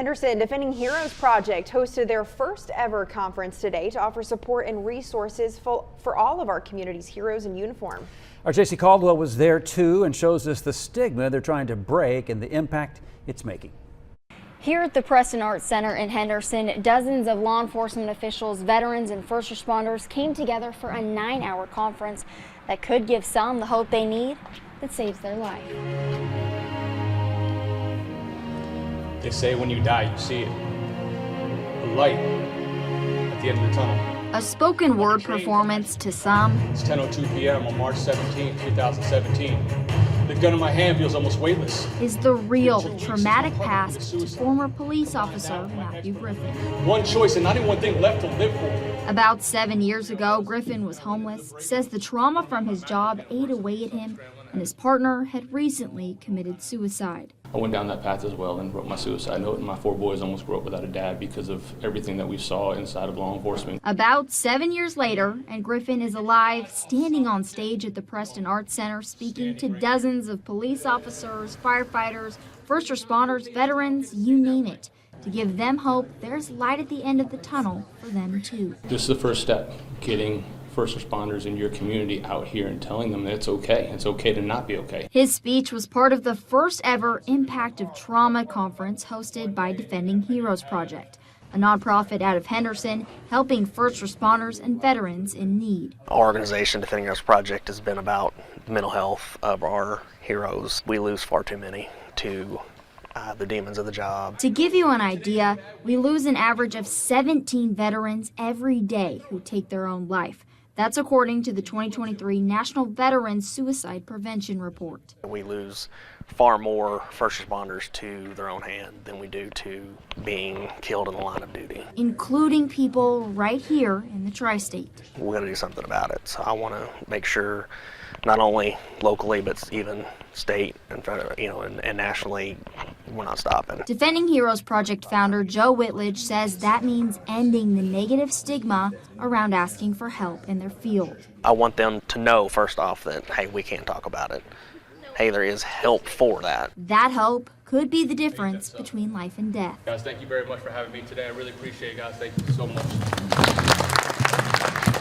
Henderson Defending Heroes Project hosted their first ever conference today to offer support and resources for all of our community's heroes in uniform. Our JC Caldwell was there too and shows us the stigma they're trying to break and the impact it's making. Here at the Preston Arts Center in Henderson, dozens of law enforcement officials, veterans, and first responders came together for a 9-hour conference that could give some the hope they need that saves their life. They say when you die, you see it. A light at the end of the tunnel. A spoken word performance to some. It's 10:02 p.m. on March 17, 2017. The gun in my hand feels almost weightless. Is the real traumatic past to former police officer Matthew Griffin. One choice and not even one thing left to live for. About 7 years ago, Griffin was homeless, says the trauma from his job ate away at him, and his partner had recently committed suicide. I went down that path as well and wrote my suicide note, and my 4 boys almost grew up without a dad because of everything that we saw inside of law enforcement. About 7 years later, and Griffin is alive, standing on stage at the Preston Arts Center, speaking to dozens of police officers, firefighters, first responders, veterans, you name it, to give them hope there's light at the end of the tunnel for them too. This is the first step, getting first responders in your community out here and telling them that it's okay. It's okay to not be okay. His speech was part of the first ever Impact of Trauma conference hosted by Defending Heroes Project, a nonprofit out of Henderson helping first responders and veterans in need. Our organization, Defending Heroes Project, has been about the mental health of our heroes. We lose far too many to the demons of the job. To give you an idea, we lose an average of 17 veterans every day who take their own life. That's according to the 2023 National Veterans Suicide Prevention Report. We lose far more first responders to their own hand than we do to being killed in the line of duty. Including people right here in the tri-state. We're going to do something about it. So I want to make sure not only locally but even state and and nationally we're not stopping. Defending Heroes Project founder Joe Whitledge says that means ending the negative stigma around asking for help in their field. I want them to know first off that, hey, we can't talk about it. Hey, there is help for that. That hope could be the difference between life and death. Guys, thank you very much for having me today. I really appreciate it, guys. Thank you so much.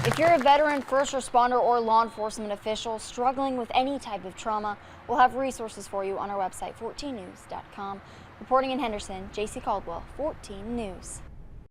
If you're a veteran, first responder, or law enforcement official struggling with any type of trauma, we'll have resources for you on our website, 14news.com. Reporting in Henderson, JC Caldwell, 14 News.